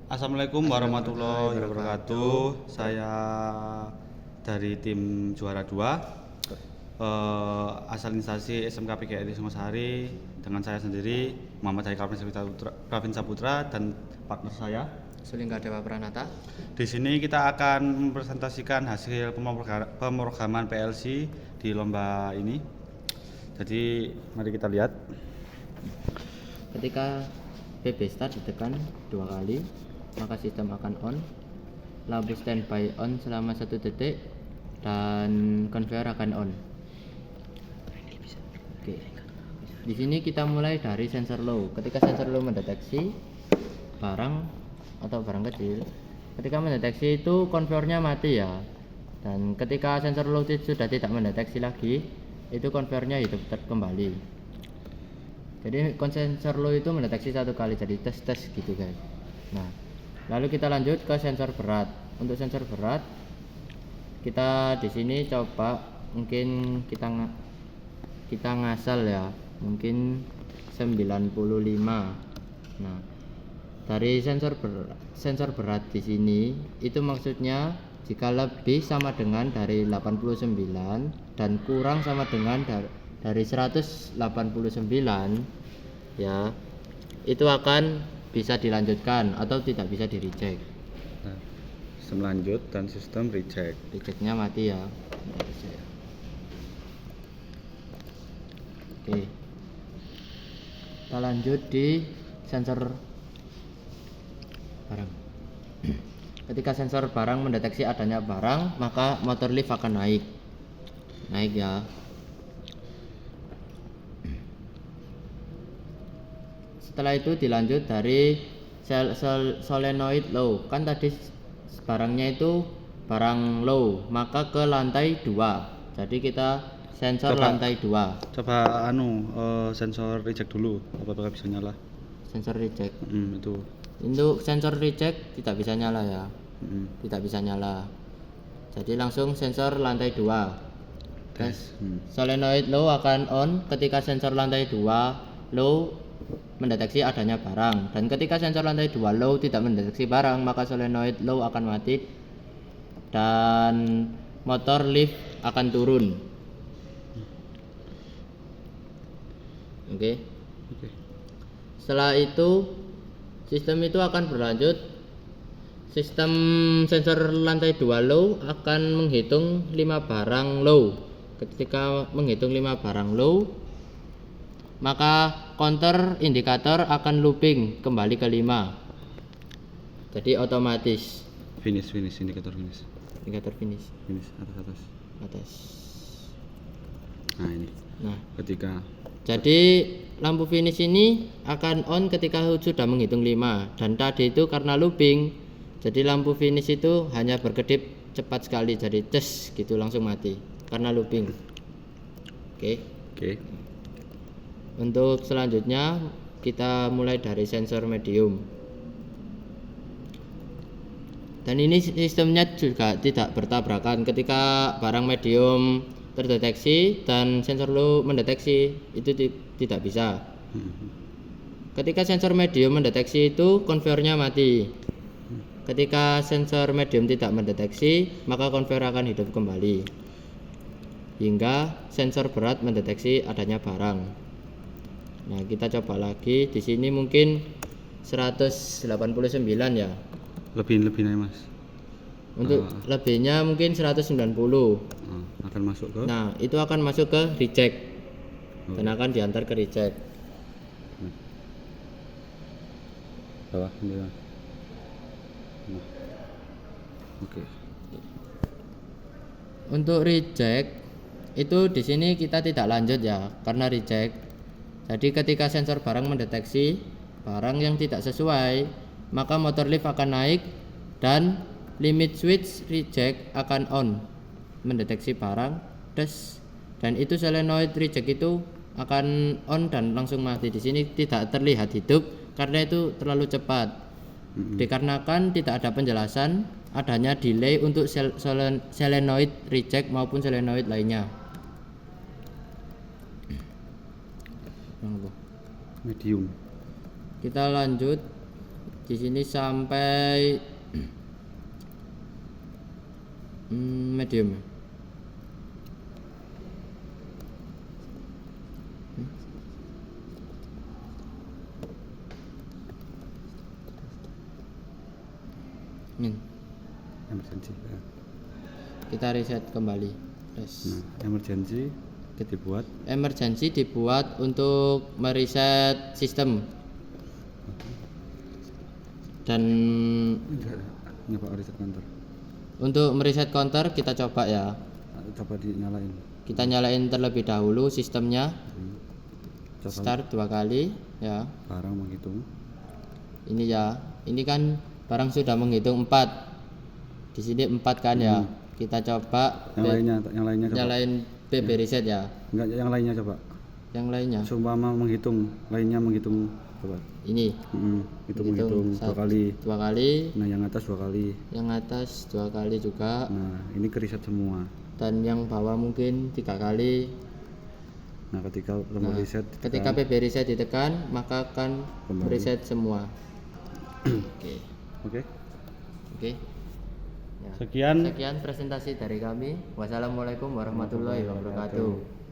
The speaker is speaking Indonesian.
Assalamualaikum warahmatullahi wabarakatuh. Saya dari tim juara 2 asal instansi SMK PGRI Singosari dengan saya sendiri Muhammad Haikal Pravin Saputra dan partner saya Sulingga Dewa Pranata. Di sini kita akan mempresentasikan hasil pemrograman PLC di lomba ini. Jadi mari kita lihat. Ketika PB start ditekan 2 kali, maka sistem akan on. Lampu standby on selama 1 detik dan conveyor akan on. Oke. Di sini kita mulai dari sensor low. Ketika sensor low mendeteksi barang atau barang kecil, ketika mendeteksi itu konveyornya mati ya. Dan ketika sensor low sudah tidak mendeteksi lagi, itu konveyornya hidup kembali. Jadi sensor low itu mendeteksi 1 kali, jadi tes gitu guys. Nah, lalu kita lanjut ke sensor berat. Untuk sensor berat, kita di sini coba mungkin kita ngasal ya, mungkin 95. Nah, dari sensor berat di sini itu maksudnya jika lebih sama dengan dari 89 dan kurang sama dengan dari 189 ya, itu akan bisa dilanjutkan atau tidak bisa di reject. Nah, sistem lanjut dan sistem reject. Rejectnya mati ya. Oke, kita lanjut di sensor barang. Ketika sensor barang mendeteksi adanya barang, maka motor lift akan naik ya. Setelah itu dilanjut dari solenoid low. Kan tadi barangnya itu barang low, maka ke lantai 2. Jadi kita sensor lantai 2. Coba sensor reject dulu, apakah bisa nyala? Sensor reject. Itu. Untuk sensor reject tidak bisa nyala ya. Tidak bisa nyala. Jadi langsung sensor lantai 2. Tes. Solenoid low akan on ketika sensor lantai 2 low mendeteksi adanya barang, dan ketika sensor lantai 2 low tidak mendeteksi barang, maka solenoid low akan mati dan motor lift akan turun. Oke. Setelah itu sistem itu akan berlanjut. Sistem sensor lantai 2 low akan menghitung 5 barang low. Ketika menghitung 5 barang low, maka counter indikator akan looping kembali ke 5. Jadi otomatis Finish indikator finish. Indikator finish atas. Nah, ini. Nah, Ketika jadi lampu finish ini akan on ketika sudah menghitung 5, dan tadi itu karena looping, jadi lampu finish itu hanya berkedip cepat sekali, jadi tes gitu langsung mati karena looping. Oke. Untuk selanjutnya kita mulai dari sensor medium. Dan ini sistemnya juga tidak bertabrakan. Ketika barang medium terdeteksi dan sensor low mendeteksi, itu tidak bisa. Ketika sensor medium mendeteksi itu konveyornya mati. Ketika sensor medium tidak mendeteksi, maka konveyor akan hidup kembali hingga sensor berat mendeteksi adanya barang. Nah, kita coba lagi. Di sini mungkin 189 ya. Lebih nih Mas. Untuk lebihnya mungkin 190. Akan masuk ke. Nah, itu akan masuk ke reject. Dan akan diantar ke reject. Bawah ini. Nah. Oke. Untuk reject itu di sini kita tidak lanjut ya, karena reject. Jadi ketika sensor barang mendeteksi barang yang tidak sesuai, maka motor lift akan naik dan limit switch reject akan on, mendeteksi barang dan itu solenoid reject itu akan on dan langsung mati. Di sini tidak terlihat hidup karena itu terlalu cepat. Dikarenakan tidak ada penjelasan adanya delay untuk solenoid reject maupun solenoid lainnya. Medium. Kita lanjut Di sini sampai medium. Emergency ya. Kita reset kembali. Nah, emergency dibuat Emergency dibuat untuk mereset sistem. Dan ini Pak reset counter. untuk mereset counter kita coba ya. Coba dinyalain. Kita nyalain terlebih dahulu sistemnya. Coba Start 2 kali ya. barang menghitung. Ini ya. Ini kan barang sudah menghitung 4. Di sini 4 kan ya. Kita coba Yang lainnya coba. nyalain BB reset ya. Enggak, yang lainnya coba. Yang lainnya. Seumpama menghitung, lainnya menghitung coba. Ini. Menghitung 2 kali. 2 kali. Nah, yang atas 2 kali. Yang atas 2 kali juga. Nah, ini kereset semua. Dan yang bawah mungkin 3 kali. Nah, ketika tombol reset Ketika PB reset ditekan, maka akan Kembali. reset semua. Oke. Oke. Oke. Ya. Sekian Sekian presentasi dari kami. Wassalamualaikum warahmatullahi wabarakatuh.